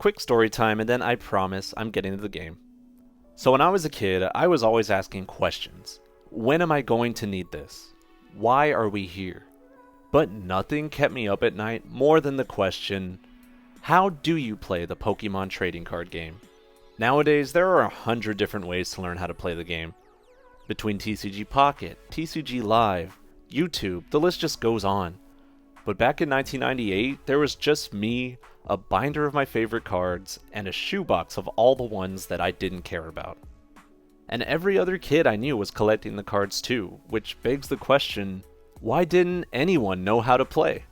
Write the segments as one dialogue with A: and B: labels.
A: quick story time and then I promise I'm getting to the game. So when I was a kid, I was always asking questions. When am I going to need this? Why are we here? But nothing kept me up at night more than the question, how do you play the Pokemon trading card game? Nowadays, there are 100 different ways to learn how to play the game. Between TCG Pocket, TCG Live, YouTube, the list just goes on. But back in 1998, there was just me, a binder of my favorite cards, and a shoebox of all the ones that I didn't care about. And every other kid I knew was collecting the cards too, which begs the question, why didn't anyone know how to play?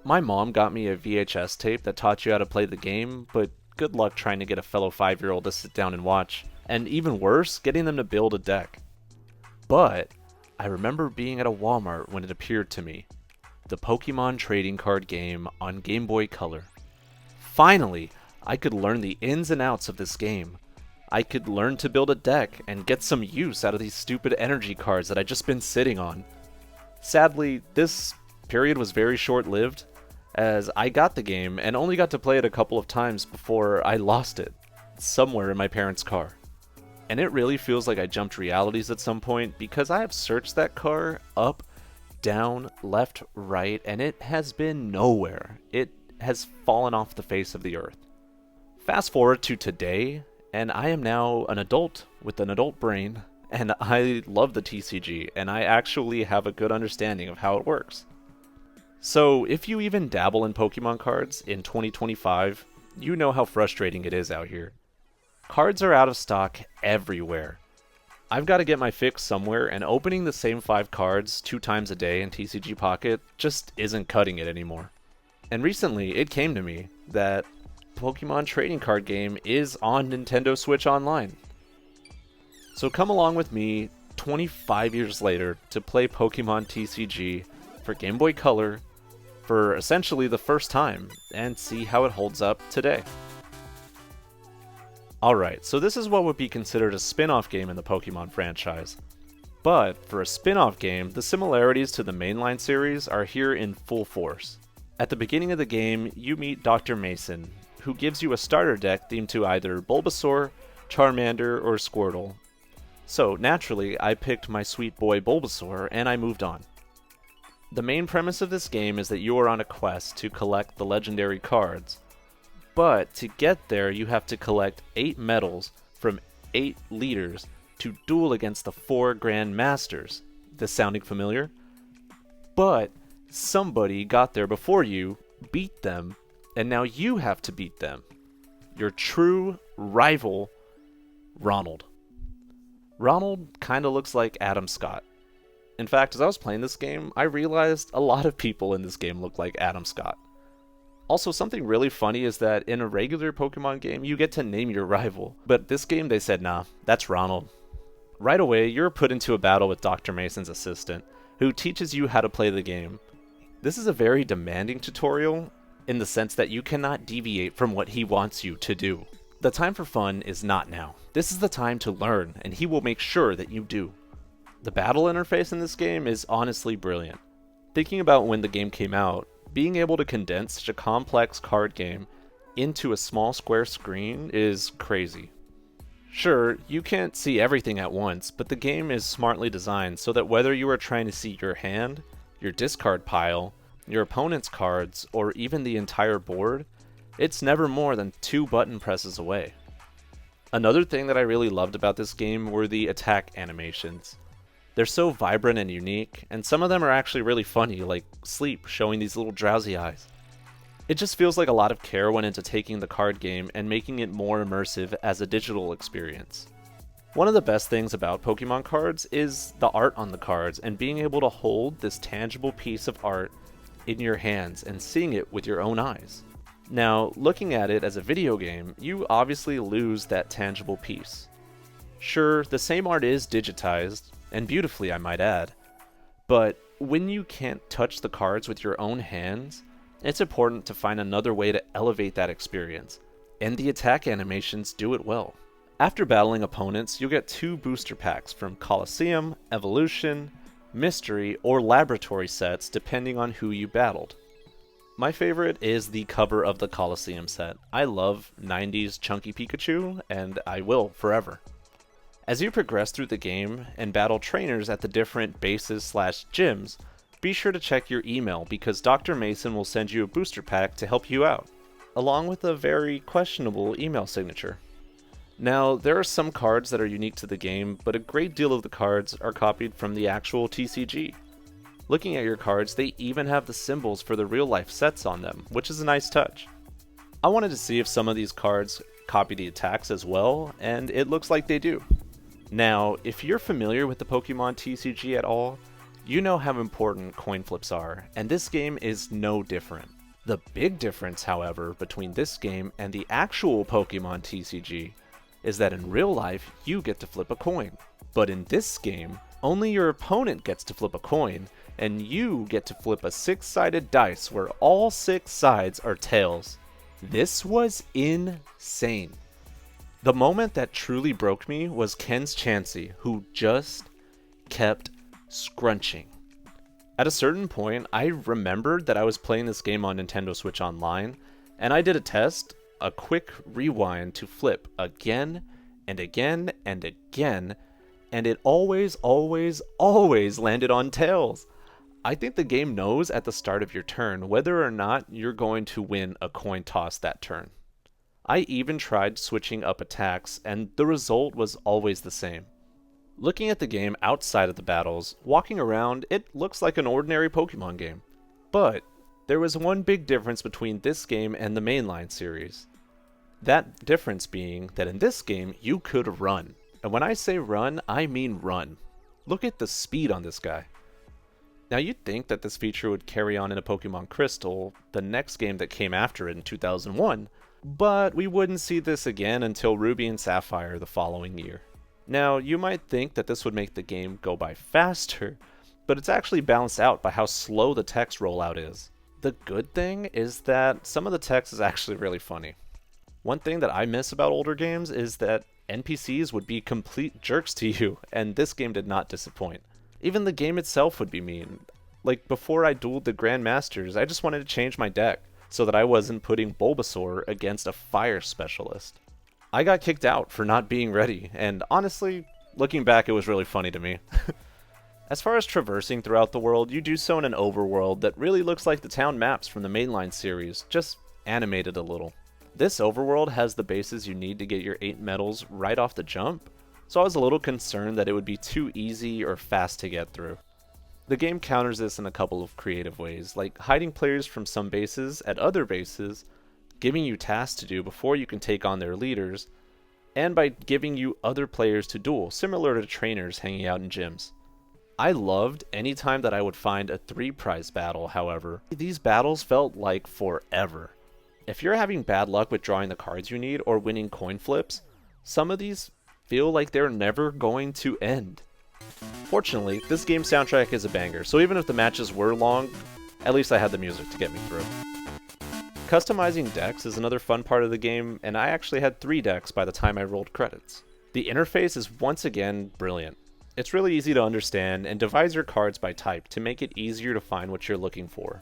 A: My mom got me a VHS tape that taught you how to play the game, but good luck trying to get a fellow 5-year-old to sit down and watch, and even worse, getting them to build a deck. But I remember being at a Walmart when it appeared to me. The Pokemon trading card game on Game Boy Color. Finally, I could learn the ins and outs of this game. I could learn to build a deck and get some use out of these stupid energy cards that I'd just been sitting on. Sadly, this period was very short-lived, as I got the game and only got to play it a couple of times before I lost it, somewhere in my parents' car. And it really feels like I jumped realities at some point because I have searched that car up, down, left, right, and it has been nowhere. It has fallen off the face of the earth. Fast forward to today, and I am now an adult with an adult brain, and I love the TCG, and I actually have a good understanding of how it works. So if you even dabble in Pokemon cards in 2025, you know how frustrating it is out here. Cards are out of stock everywhere. I've got to get my fix somewhere, and opening the same 5 cards 2 times a day in TCG Pocket just isn't cutting it anymore. And recently, it came to me that Pokemon trading card game is on Nintendo Switch Online. So come along with me 25 years later to play Pokemon TCG for Game Boy Color for essentially the first time and see how it holds up today. Alright, so this is what would be considered a spin-off game in the Pokemon franchise. But for a spin-off game, the similarities to the mainline series are here in full force. At the beginning of the game, you meet Dr. Mason, who gives you a starter deck themed to either Bulbasaur, Charmander, or Squirtle. So naturally, I picked my sweet boy Bulbasaur and I moved on. The main premise of this game is that you are on a quest to collect the legendary cards, but to get there you have to collect 8 medals from 8 leaders to duel against the 4 Grand Masters. This sounding familiar? But somebody got there before you, beat them, and now you have to beat them. Your true rival, Ronald. Ronald kinda looks like Adam Scott. In fact, as I was playing this game, I realized a lot of people in this game look like Adam Scott. Also, something really funny is that in a regular Pokemon game, you get to name your rival. But this game, they said, nah, that's Ronald. Right away, you're put into a battle with Dr. Mason's assistant, who teaches you how to play the game. This is a very demanding tutorial, in the sense that you cannot deviate from what he wants you to do. The time for fun is not now. This is the time to learn, and he will make sure that you do. The battle interface in this game is honestly brilliant. Thinking about when the game came out, being able to condense such a complex card game into a small square screen is crazy. Sure, you can't see everything at once, but the game is smartly designed so that whether you are trying to see your hand, your discard pile, your opponent's cards, or even the entire board, it's never more than 2 button presses away. Another thing that I really loved about this game were the attack animations. They're so vibrant and unique, and some of them are actually really funny, like Sleep showing these little drowsy eyes. It just feels like a lot of care went into taking the card game and making it more immersive as a digital experience. One of the best things about Pokemon cards is the art on the cards and being able to hold this tangible piece of art in your hands and seeing it with your own eyes. Now, looking at it as a video game, you obviously lose that tangible piece. Sure, the same art is digitized, and beautifully I might add, but when you can't touch the cards with your own hands, it's important to find another way to elevate that experience, and the attack animations do it well. After battling opponents, you'll get 2 booster packs from Colosseum, Evolution, Mystery, or Laboratory sets depending on who you battled. My favorite is the cover of the Coliseum set. I love 90s chunky Pikachu, and I will forever. As you progress through the game and battle trainers at the different bases/gyms, be sure to check your email because Dr. Mason will send you a booster pack to help you out, along with a very questionable email signature. Now, there are some cards that are unique to the game, but a great deal of the cards are copied from the actual TCG. Looking at your cards, they even have the symbols for the real-life sets on them, which is a nice touch. I wanted to see if some of these cards copy the attacks as well, and it looks like they do. Now, if you're familiar with the Pokemon TCG at all, you know how important coin flips are, and this game is no different. The big difference, however, between this game and the actual Pokemon TCG is that in real life, you get to flip a coin. But in this game, only your opponent gets to flip a coin, and you get to flip a 6-sided dice where all 6 sides are tails. This was insane. The moment that truly broke me was Ken's Chansey, who just kept scrunching. At a certain point, I remembered that I was playing this game on Nintendo Switch Online, and I did a test, a quick rewind to flip again and again and again, and it always landed on tails. I think the game knows at the start of your turn whether or not you're going to win a coin toss that turn. I even tried switching up attacks, and the result was always the same. Looking at the game outside of the battles, walking around, it looks like an ordinary Pokemon game. But there was one big difference between this game and the mainline series. That difference being that in this game, you could run. And when I say run, I mean run. Look at the speed on this guy. Now you'd think that this feature would carry on in a Pokemon Crystal, the next game that came after it in 2001, but we wouldn't see this again until Ruby and Sapphire the following year. Now, you might think that this would make the game go by faster, but it's actually balanced out by how slow the text rollout is. The good thing is that some of the text is actually really funny. One thing that I miss about older games is that NPCs would be complete jerks to you, and this game did not disappoint. Even the game itself would be mean. Like, before I dueled the Grandmasters, I just wanted to change my deck so that I wasn't putting Bulbasaur against a fire specialist. I got kicked out for not being ready, and honestly, looking back, it was really funny to me. As far as traversing throughout the world, you do so in an overworld that really looks like the town maps from the mainline series, just animated a little. This overworld has the bases you need to get your 8 medals right off the jump, so I was a little concerned that it would be too easy or fast to get through. The game counters this in a couple of creative ways, like hiding players from some bases at other bases, giving you tasks to do before you can take on their leaders, and by giving you other players to duel, similar to trainers hanging out in gyms. I loved any time that I would find a 3-prize battle, however. These battles felt like forever. If you're having bad luck with drawing the cards you need or winning coin flips, some of these feel like they're never going to end. Fortunately, this game's soundtrack is a banger, so even if the matches were long, at least I had the music to get me through. Customizing decks is another fun part of the game, and I actually had 3 decks by the time I rolled credits. The interface is once again brilliant. It's really easy to understand and divides your cards by type to make it easier to find what you're looking for.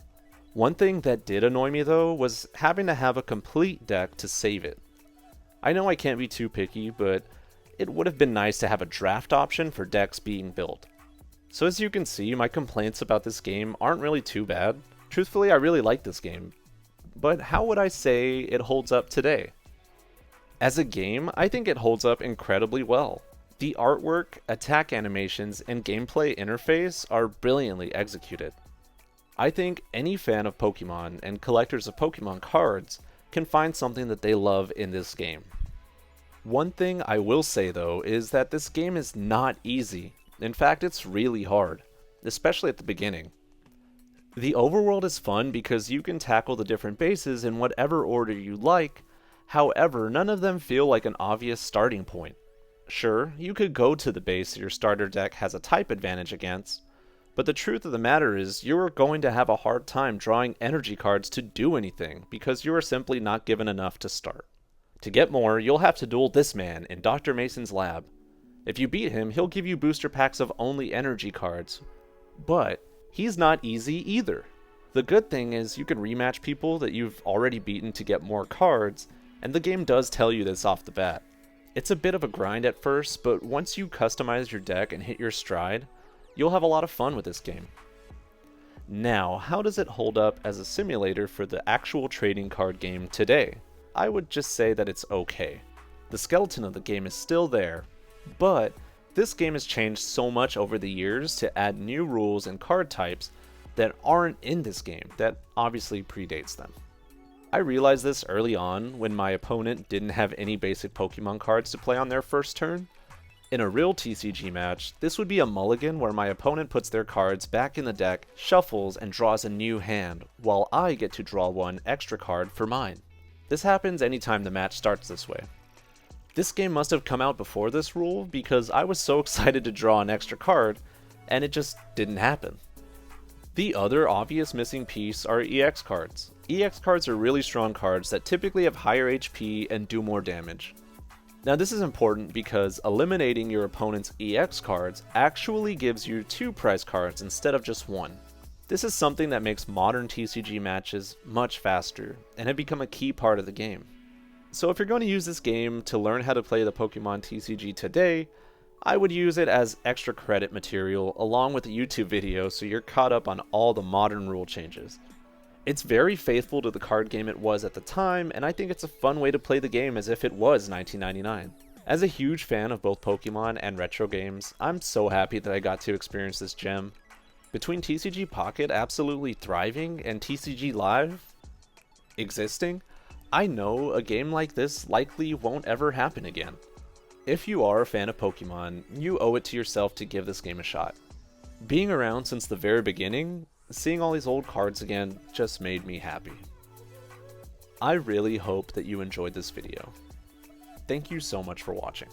A: One thing that did annoy me though was having to have a complete deck to save it. I know I can't be too picky, but it would have been nice to have a draft option for decks being built. So as you can see, my complaints about this game aren't really too bad. Truthfully, I really like this game. But how would I say it holds up today? As a game, I think it holds up incredibly well. The artwork, attack animations, and gameplay interface are brilliantly executed. I think any fan of Pokemon and collectors of Pokemon cards can find something that they love in this game. One thing I will say though is that this game is not easy. In fact, it's really hard, especially at the beginning. The overworld is fun because you can tackle the different bases in whatever order you like, however, none of them feel like an obvious starting point. Sure, you could go to the base your starter deck has a type advantage against, but the truth of the matter is you are going to have a hard time drawing energy cards to do anything because you are simply not given enough to start. To get more, you'll have to duel this man in Dr. Mason's lab. If you beat him, he'll give you booster packs of only energy cards, but he's not easy either. The good thing is you can rematch people that you've already beaten to get more cards, and the game does tell you this off the bat. It's a bit of a grind at first, but once you customize your deck and hit your stride, you'll have a lot of fun with this game. Now, how does it hold up as a simulator for the actual trading card game today? I would just say that it's okay. The skeleton of the game is still there, but this game has changed so much over the years to add new rules and card types that aren't in this game that obviously predates them. I realized this early on when my opponent didn't have any basic Pokemon cards to play on their first turn. In a real TCG match, this would be a mulligan where my opponent puts their cards back in the deck, shuffles, and draws a new hand, while I get to draw one extra card for mine. This happens anytime the match starts this way. This game must have come out before this rule because I was so excited to draw an extra card, and it just didn't happen. The other obvious missing piece are EX cards. EX cards are really strong cards that typically have higher HP and do more damage. Now this is important because eliminating your opponent's EX cards actually gives you 2 prize cards instead of just 1. This is something that makes modern TCG matches much faster and have become a key part of the game. So if you're going to use this game to learn how to play the Pokemon TCG today, I would use it as extra credit material along with a YouTube video so you're caught up on all the modern rule changes. It's very faithful to the card game it was at the time, and I think it's a fun way to play the game as if it was 1999. As a huge fan of both Pokemon and retro games, I'm so happy that I got to experience this gem. Between TCG Pocket absolutely thriving and TCG Live existing, I know a game like this likely won't ever happen again. If you are a fan of Pokemon, you owe it to yourself to give this game a shot. Being around since the very beginning, seeing all these old cards again just made me happy. I really hope that you enjoyed this video. Thank you so much for watching.